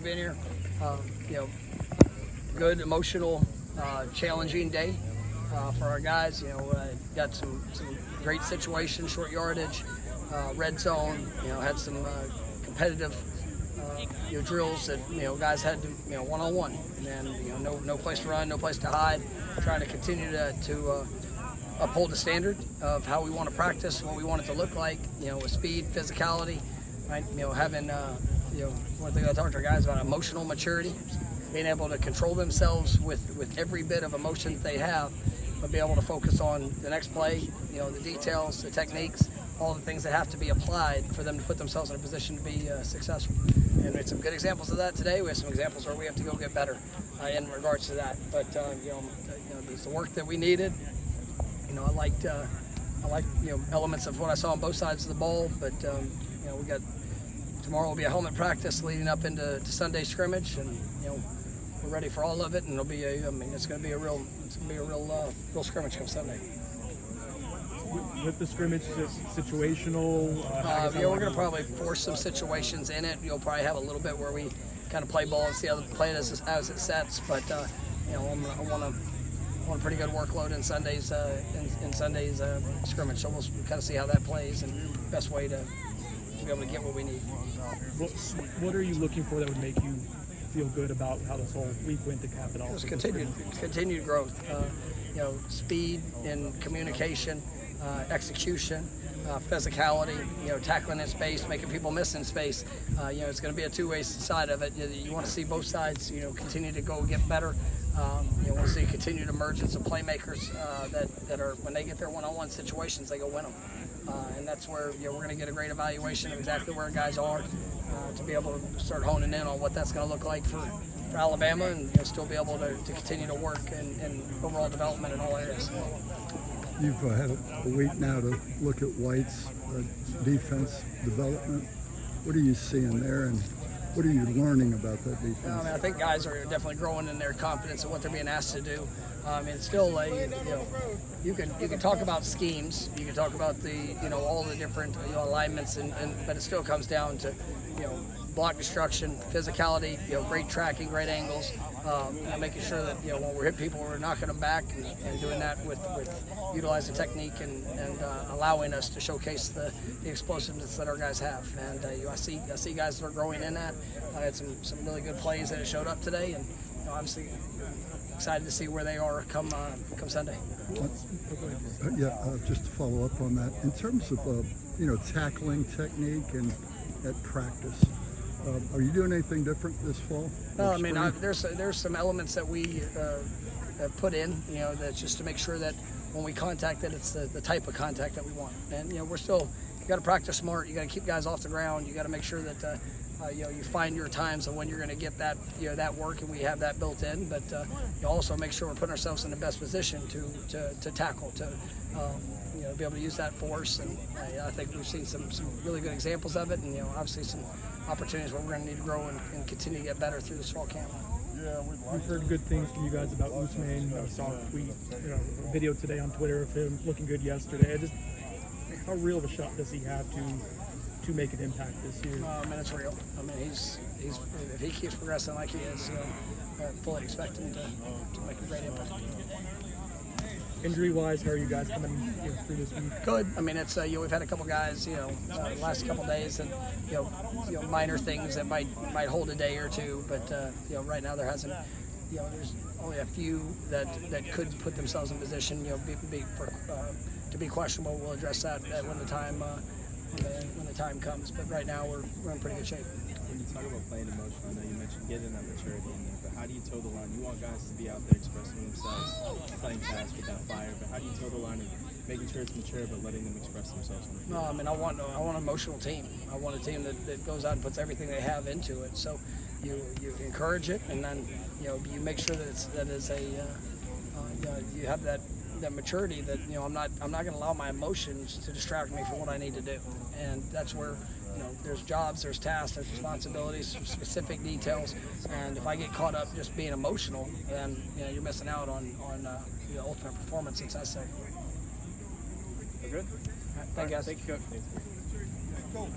Being here, good, emotional, challenging day for our guys. Got some great situations, short yardage, red zone. Had some competitive drills that guys had to one-on-one, and no place to run, no place to hide. Trying to continue to uphold the standard of how we want to practice, what we want it to look like. With speed, physicality, right? Having one thing I talk to our guys about, emotional maturity, being able to control themselves with every bit of emotion that they have, but be able to focus on the next play, the details, the techniques, all the things that have to be applied for them to put themselves in a position to be successful. And we had some good examples of that today. We have some examples where we have to go get better in regards to that. But there's the work that we needed. I liked elements of what I saw on both sides of the ball. But we got tomorrow will be a helmet practice leading up into Sunday scrimmage, and we're ready for all of it. And it'll be it's going to be a real scrimmage come Sunday. With the scrimmage, is it situational? We're going to probably force some situations in it. You'll probably have a little bit where we kind of play ball and see how the play as it sets. But I want a pretty good workload in Sunday's scrimmage. So we'll kind of see how that plays and best way to be able to get what we need. What are you looking for that would make you feel good about how this whole week went to cap it all? It's continued growth. Speed and communication, execution, physicality, tackling in space, making people miss in space. It's going to be a two-way side of it. You want to see both sides, continue to go get better. You want to see continued emergence of playmakers that are, when they get their one-on-one situations, they go win them. And that's where we're going to get a great evaluation of exactly where guys are to be able to start honing in on what that's going to look like for Alabama, and still be able to continue to work in overall development in all areas. You've had a week now to look at White's defense development. What are you seeing there, and what are you learning about that defense? I think guys are definitely growing in their confidence in what they're being asked to do. It's still you can talk about schemes, you can talk about the all the different alignments, but it still comes down to block destruction, physicality, great tracking, great angles, making sure that when we're hitting people, we're knocking them back, and doing that with utilizing technique and allowing us to showcase the explosiveness that our guys have. And I see guys that are growing in that. I had some really good plays that showed up today, and obviously excited to see where they are come Sunday. Just to follow up on that, in terms of tackling technique and at practice, are you doing anything different this fall? No, there's some elements that we have put in, that's just to make sure that when we contact it, it's the type of contact that we want. And we're still, you got to practice smart. You got to keep guys off the ground. You got to make sure that you find your times of when you're going to get that that work, and we have that built in. But you also make sure we're putting ourselves in the best position to tackle, to be able to use that force. And I think we've seen some really good examples of it, and obviously some opportunities where we're going to need to grow and continue to get better through this fall camp. We've heard good things from you guys about Usman. I saw a tweet, a video today on Twitter of him looking good yesterday. How real of a shot does he have to make an impact this year? It's real. He's if he keeps progressing like he is, fully expect him to make a great impact. Injury-wise, how are you guys coming through this week? Good. It's we've had a couple guys, last couple days, and minor things that might hold a day or two, but right now there hasn't. There's only a few that could put themselves in position, to be questionable. We'll address that when the time comes. But right now we're in pretty good shape. When you talk about playing emotion, you mentioned getting that maturity in there, but how do you toe the line? You want guys to be out there expressing themselves, playing fast with that fire, but how do you toe the line of making sure it's mature but letting them express themselves on the field? I want an emotional team. I want a team that goes out and puts everything they have into it. So you encourage it, and then you make sure that you have that maturity that I'm not going to allow my emotions to distract me from what I need to do. And that's where there's jobs, there's tasks, there's responsibilities, some specific details, and if I get caught up just being emotional, then you're missing out on the ultimate performance that's necessary. We're good. All right, thank you guys. Thank you, Coach.